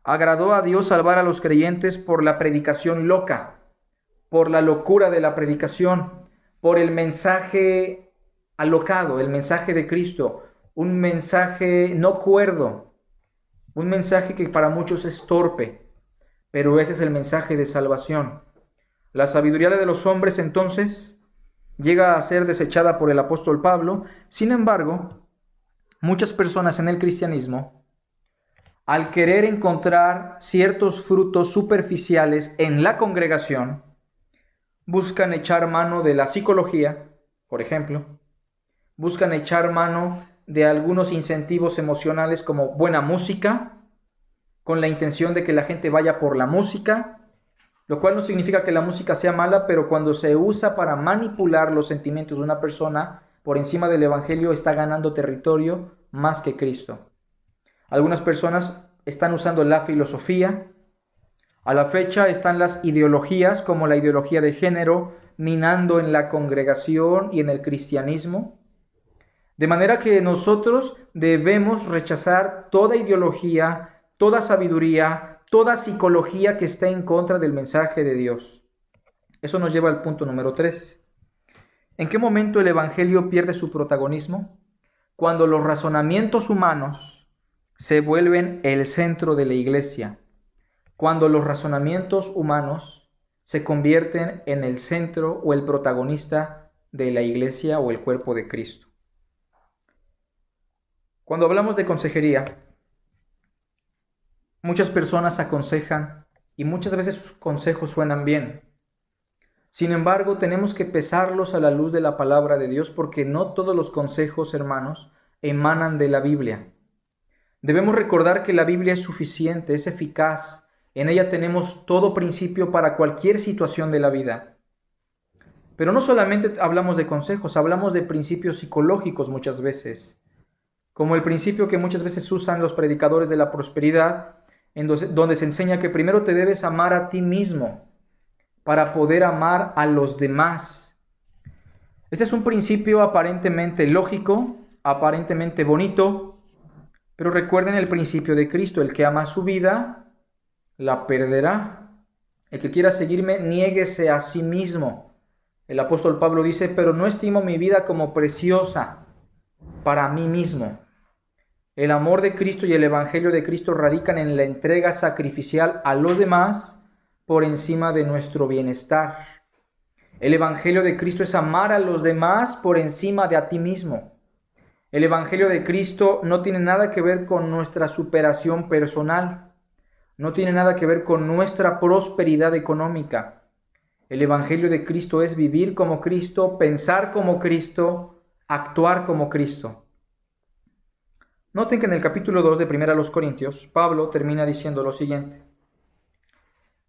agradó a Dios salvar a los creyentes por la predicación loca, por la locura de la predicación, por el mensaje alocado, el mensaje de Cristo, un mensaje no cuerdo, un mensaje que para muchos es torpe, pero ese es el mensaje de salvación. La sabiduría de los hombres entonces llega a ser desechada por el apóstol Pablo. Sin embargo, muchas personas en el cristianismo, al querer encontrar ciertos frutos superficiales en la congregación, buscan echar mano de la psicología, por ejemplo, buscan echar mano de algunos incentivos emocionales como buena música, con la intención de que la gente vaya por la música, lo cual no significa que la música sea mala, pero cuando se usa para manipular los sentimientos de una persona por encima del evangelio, está ganando territorio más que Cristo. Algunas personas están usando la filosofía. A la fecha están las ideologías, como la ideología de género, minando en la congregación y en el cristianismo. De manera que nosotros debemos rechazar toda ideología, toda sabiduría, toda psicología que esté en contra del mensaje de Dios. Eso nos lleva al punto número 3. ¿En qué momento el evangelio pierde su protagonismo? Cuando los razonamientos humanos se vuelven el centro de la iglesia. Cuando los razonamientos humanos se convierten en el centro o el protagonista de la iglesia o el cuerpo de Cristo. Cuando hablamos de consejería, muchas personas aconsejan y muchas veces sus consejos suenan bien. Sin embargo, tenemos que pesarlos a la luz de la palabra de Dios, porque no todos los consejos, hermanos, emanan de la Biblia. Debemos recordar que la Biblia es suficiente, es eficaz. En ella tenemos todo principio para cualquier situación de la vida. Pero no solamente hablamos de consejos, hablamos de principios psicológicos muchas veces, como el principio que muchas veces usan los predicadores de la prosperidad, donde se enseña que primero te debes amar a ti mismo para poder amar a los demás. Este es un principio aparentemente lógico, aparentemente bonito, pero recuerden el principio de Cristo: el que ama su vida, la perderá. El que quiera seguirme, niéguese a sí mismo. El apóstol Pablo dice, pero no estimo mi vida como preciosa para mí mismo. El amor de Cristo y el evangelio de Cristo radican en la entrega sacrificial a los demás por encima de nuestro bienestar. El evangelio de Cristo es amar a los demás por encima de a ti mismo. El evangelio de Cristo no tiene nada que ver con nuestra superación personal, no tiene nada que ver con nuestra prosperidad económica. El evangelio de Cristo es vivir como Cristo, pensar como Cristo, actuar como Cristo. Noten que en el capítulo 2 de 1 Corintios, Pablo termina diciendo lo siguiente.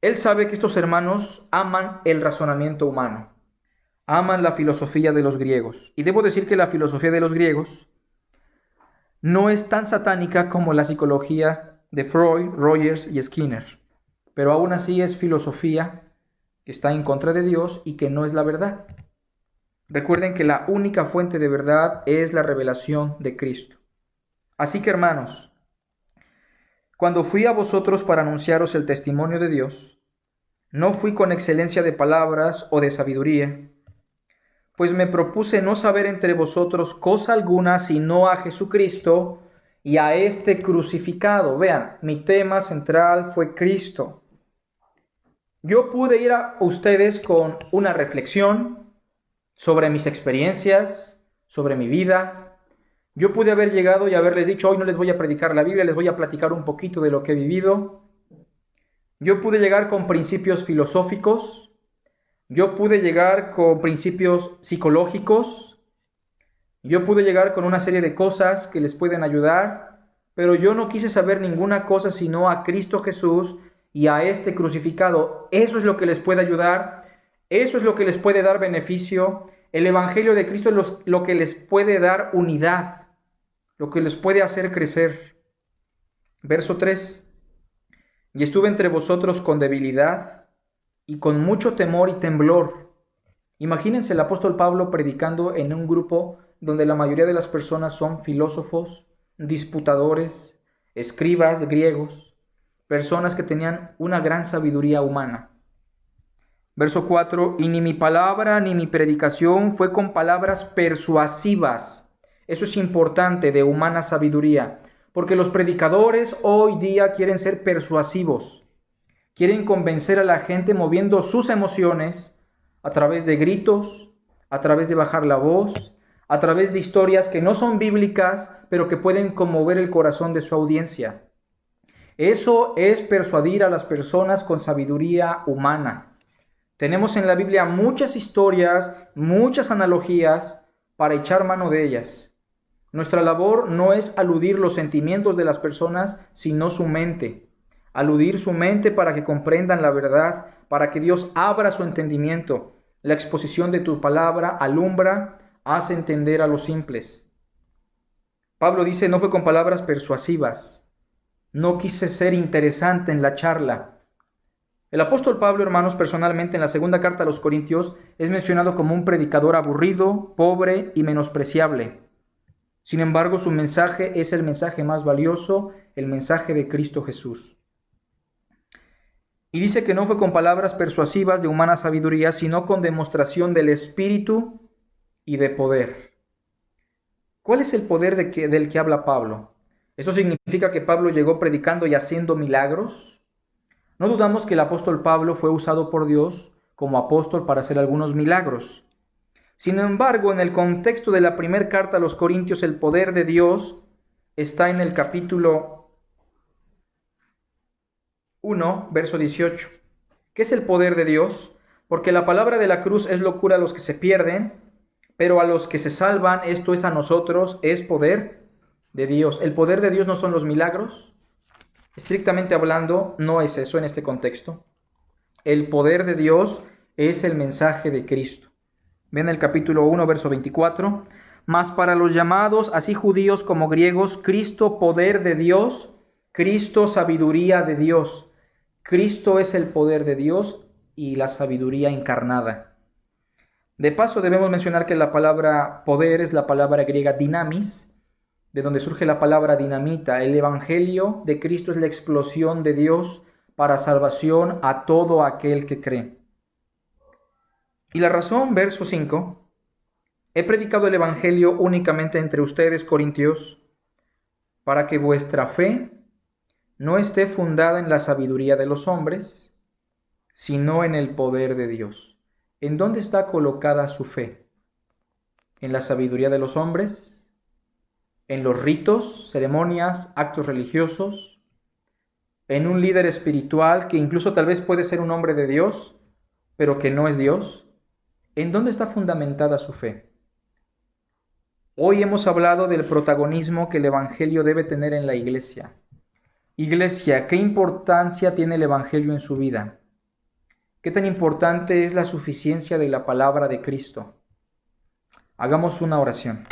Él sabe que estos hermanos aman el razonamiento humano, aman la filosofía de los griegos. Y debo decir que la filosofía de los griegos no es tan satánica como la psicología de Freud, Rogers y Skinner, pero aún así es filosofía que está en contra de Dios y que no es la verdad. Recuerden que la única fuente de verdad es la revelación de Cristo. Así que, hermanos, cuando fui a vosotros para anunciaros el testimonio de Dios, no fui con excelencia de palabras o de sabiduría, pues me propuse no saber entre vosotros cosa alguna sino a Jesucristo y a este crucificado. Vean, mi tema central fue Cristo. Yo pude ir a ustedes con una reflexión sobre mis experiencias, sobre mi vida. Yo pude haber llegado y haberles dicho, hoy no les voy a predicar la Biblia, les voy a platicar un poquito de lo que he vivido. Yo pude llegar con principios filosóficos. Yo pude llegar con principios psicológicos. Yo pude llegar con una serie de cosas que les pueden ayudar pero yo no quise saber ninguna cosa sino a Cristo Jesús y a este crucificado. Eso es lo que les puede ayudar, eso es lo que les puede dar beneficio. El Evangelio de Cristo es lo que les puede dar unidad, lo que les puede hacer crecer. Verso 3. Y estuve entre vosotros con debilidad y con mucho temor y temblor. Imagínense el apóstol Pablo predicando en un grupo donde la mayoría de las personas son filósofos, disputadores, escribas griegos, personas que tenían una gran sabiduría humana. Verso 4, y ni mi palabra ni mi predicación fue con palabras persuasivas. Eso es importante, de humana sabiduría, porque los predicadores hoy día quieren ser persuasivos, quieren convencer a la gente moviendo sus emociones a través de gritos, a través de bajar la voz, a través de historias que no son bíblicas, pero que pueden conmover el corazón de su audiencia. Eso es persuadir a las personas con sabiduría humana. Tenemos en la Biblia muchas historias, muchas analogías para echar mano de ellas. Nuestra labor no es aludir los sentimientos de las personas, sino su mente. Aludir su mente para que comprendan la verdad, para que Dios abra su entendimiento. La exposición de tu palabra alumbra, hace entender a los simples. Pablo dice, no fue con palabras persuasivas. No quise ser interesante en la charla. El apóstol Pablo, hermanos, personalmente en la segunda carta a los Corintios, es mencionado como un predicador aburrido, pobre y menospreciable. Sin embargo, su mensaje es el mensaje más valioso, el mensaje de Cristo Jesús. Y dice que no fue con palabras persuasivas de humana sabiduría, sino con demostración del Espíritu y de poder. ¿Cuál es el poder del que habla Pablo? ¿Esto significa que Pablo llegó predicando y haciendo milagros? No dudamos que el apóstol Pablo fue usado por Dios como apóstol para hacer algunos milagros. Sin embargo, en el contexto de la primera carta a los Corintios, el poder de Dios está en el capítulo 1, verso 18. ¿Qué es el poder de Dios? Porque la palabra de la cruz es locura a los que se pierden, pero a los que se salvan, esto es a nosotros, es poder de Dios. El poder de Dios no son los milagros. Estrictamente hablando, no es eso en este contexto. El poder de Dios es el mensaje de Cristo. Ven el capítulo 1, verso 24. Mas para los llamados, así judíos como griegos, Cristo poder de Dios, Cristo sabiduría de Dios. Cristo es el poder de Dios y la sabiduría encarnada. De paso, debemos mencionar que la palabra poder es la palabra griega dinamis, de donde surge la palabra dinamita. El evangelio de Cristo es la explosión de Dios para salvación a todo aquel que cree. Y la razón, verso 5, he predicado el evangelio únicamente entre ustedes, corintios, para que vuestra fe no esté fundada en la sabiduría de los hombres, sino en el poder de Dios. ¿En dónde está colocada su fe? ¿En la sabiduría de los hombres? ¿En los ritos, ceremonias, actos religiosos? ¿En un líder espiritual que incluso tal vez puede ser un hombre de Dios, pero que no es Dios? ¿En dónde está fundamentada su fe? Hoy hemos hablado del protagonismo que el Evangelio debe tener en la iglesia. Iglesia, ¿qué importancia tiene el Evangelio en su vida? ¿Qué tan importante es la suficiencia de la palabra de Cristo? Hagamos una oración.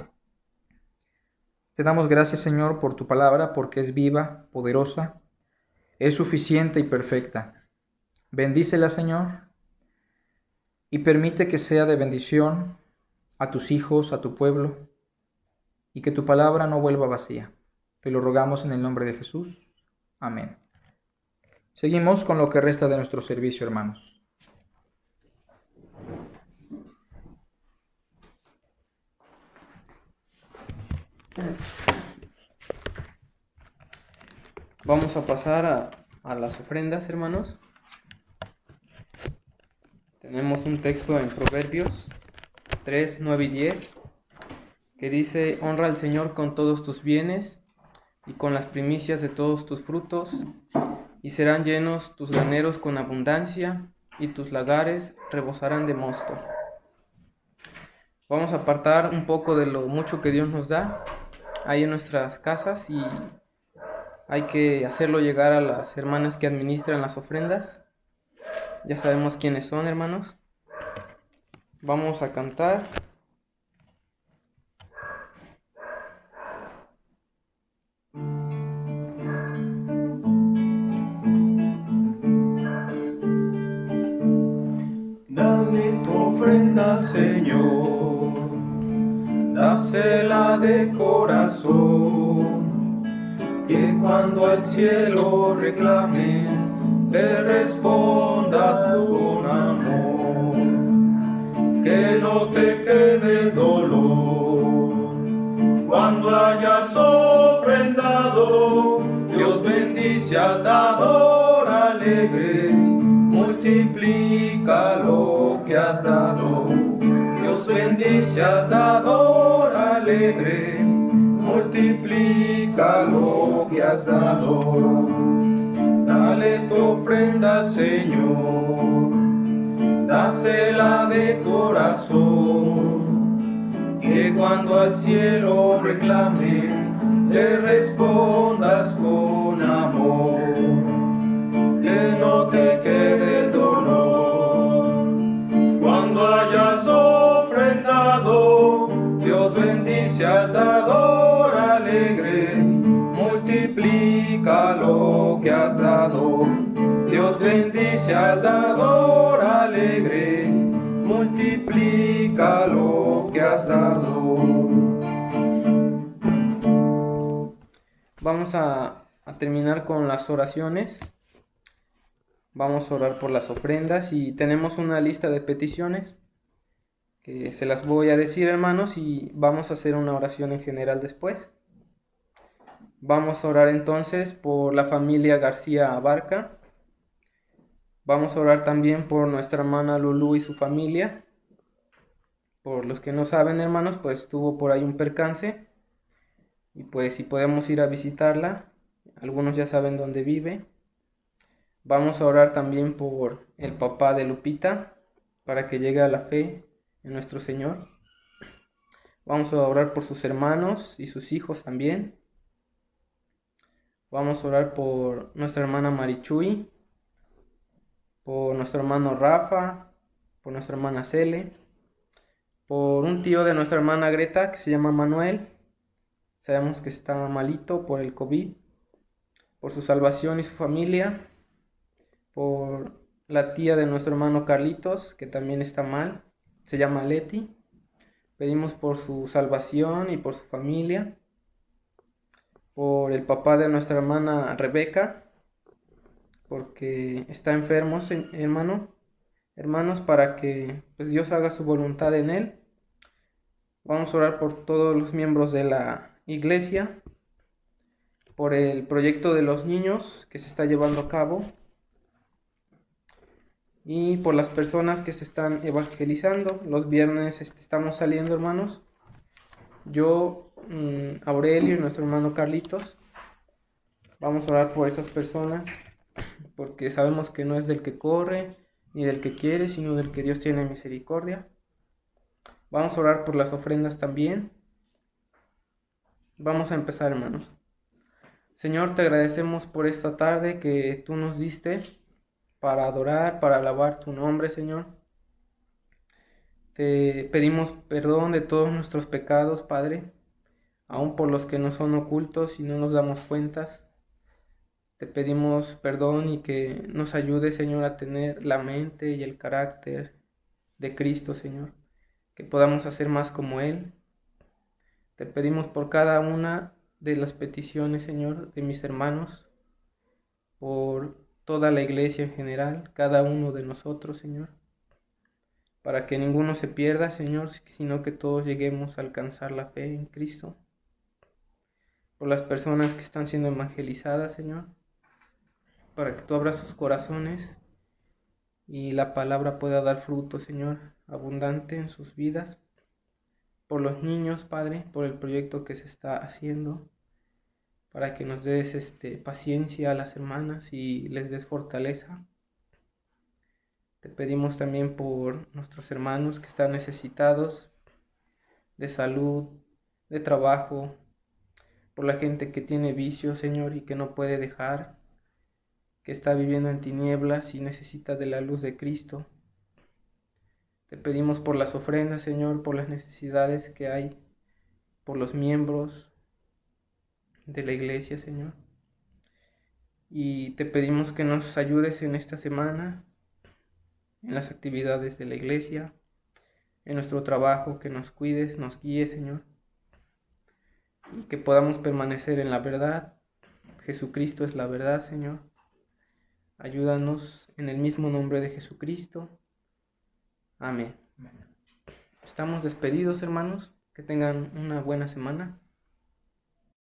Te damos gracias, Señor, por tu palabra, porque es viva, poderosa, es suficiente y perfecta. Bendícela, Señor, y permite que sea de bendición a tus hijos, a tu pueblo, y que tu palabra no vuelva vacía. Te lo rogamos en el nombre de Jesús. Amén. Seguimos con lo que resta de nuestro servicio, hermanos. Vamos a pasar a las ofrendas, hermanos. Tenemos un texto en Proverbios 3, 9 y 10 que dice: honra al Señor con todos tus bienes y con las primicias de todos tus frutos, y serán llenos tus graneros con abundancia, y tus lagares rebosarán de mosto. Vamos a apartar un poco de lo mucho que Dios nos da ahí en nuestras casas y hay que hacerlo llegar a las hermanas que administran las ofrendas. Ya sabemos quiénes son, hermanos. Vamos a cantar. Dale tu ofrenda al Señor, dásela de corazón, que cuando al cielo reclame, le respondas con amor, que no te quede el dolor. Cuando hayas ofrendado, Dios bendice al dador alegre, multiplica lo que has dado. Dios bendice al dador alegre, multiplica lo que has dado. Dale tu ofrenda al Señor, dásela de corazón, que cuando al cielo reclame, le respondas con amor, que no te quede el dolor. Cuando hayas ofrendado, Dios bendice al dador alegre, multiplica lo que has dado. Dios bendice al dador alegre, multiplica lo que has dado. Vamos a terminar con las oraciones. Vamos a orar por las ofrendas y tenemos una lista de peticiones que se las voy a decir, hermanos, y vamos a hacer una oración en general después. Vamos a orar entonces por la familia García Abarca. Vamos a orar también por nuestra hermana Lulú y su familia. Por los que no saben, hermanos, pues tuvo por ahí un percance. Y pues si podemos ir a visitarla, algunos ya saben dónde vive. Vamos a orar también por el papá de Lupita, para que llegue a la fe en nuestro Señor. Vamos a orar por sus hermanos y sus hijos también. Vamos a orar por nuestra hermana Marichuy, por nuestro hermano Rafa, por nuestra hermana Cele, por un tío de nuestra hermana Greta que se llama Manuel. Sabemos que está malito por el COVID, por su salvación y su familia, por la tía de nuestro hermano Carlitos, que también está mal, se llama Leti. Pedimos por su salvación y por su familia, por el papá de nuestra hermana Rebeca, porque está enfermo, hermanos, para que pues, Dios haga su voluntad en él. Vamos a orar por todos los miembros de la iglesia, por el proyecto de los niños que se está llevando a cabo y por las personas que se están evangelizando. Los viernes estamos saliendo, hermanos. Yo, Aurelio y nuestro hermano Carlitos. Vamos a orar por esas personas, porque sabemos que no es del que corre ni del que quiere, sino del que Dios tiene misericordia. Vamos a orar por las ofrendas también. Vamos a empezar, hermanos. Señor, te agradecemos por esta tarde que tú nos diste para adorar, para alabar tu nombre, Señor. Te pedimos perdón de todos nuestros pecados, Padre, aun por los que nos son ocultos y no nos damos cuentas. Te pedimos perdón y que nos ayude, Señor, a tener la mente y el carácter de Cristo, Señor, que podamos hacer más como Él. Te pedimos por cada una de las peticiones, Señor, de mis hermanos, por toda la iglesia en general, cada uno de nosotros, Señor, para que ninguno se pierda, Señor, sino que todos lleguemos a alcanzar la fe en Cristo. Por las personas que están siendo evangelizadas, Señor, para que tú abras sus corazones y la palabra pueda dar fruto, Señor, abundante en sus vidas. Por los niños, Padre, por el proyecto que se está haciendo, para que nos des paciencia a las hermanas y les des fortaleza. Te pedimos también por nuestros hermanos que están necesitados de salud, de trabajo, por la gente que tiene vicios, Señor, y que no puede dejar, que está viviendo en tinieblas y necesita de la luz de Cristo. Te pedimos por las ofrendas, Señor, por las necesidades que hay, por los miembros de la iglesia, Señor. Y te pedimos que nos ayudes en esta semana, en las actividades de la iglesia, en nuestro trabajo, que nos cuides, nos guíes, Señor, y que podamos permanecer en la verdad. Jesucristo es la verdad, Señor. Ayúdanos en el mismo nombre de Jesucristo. Amén. Estamos despedidos, hermanos. Que tengan una buena semana.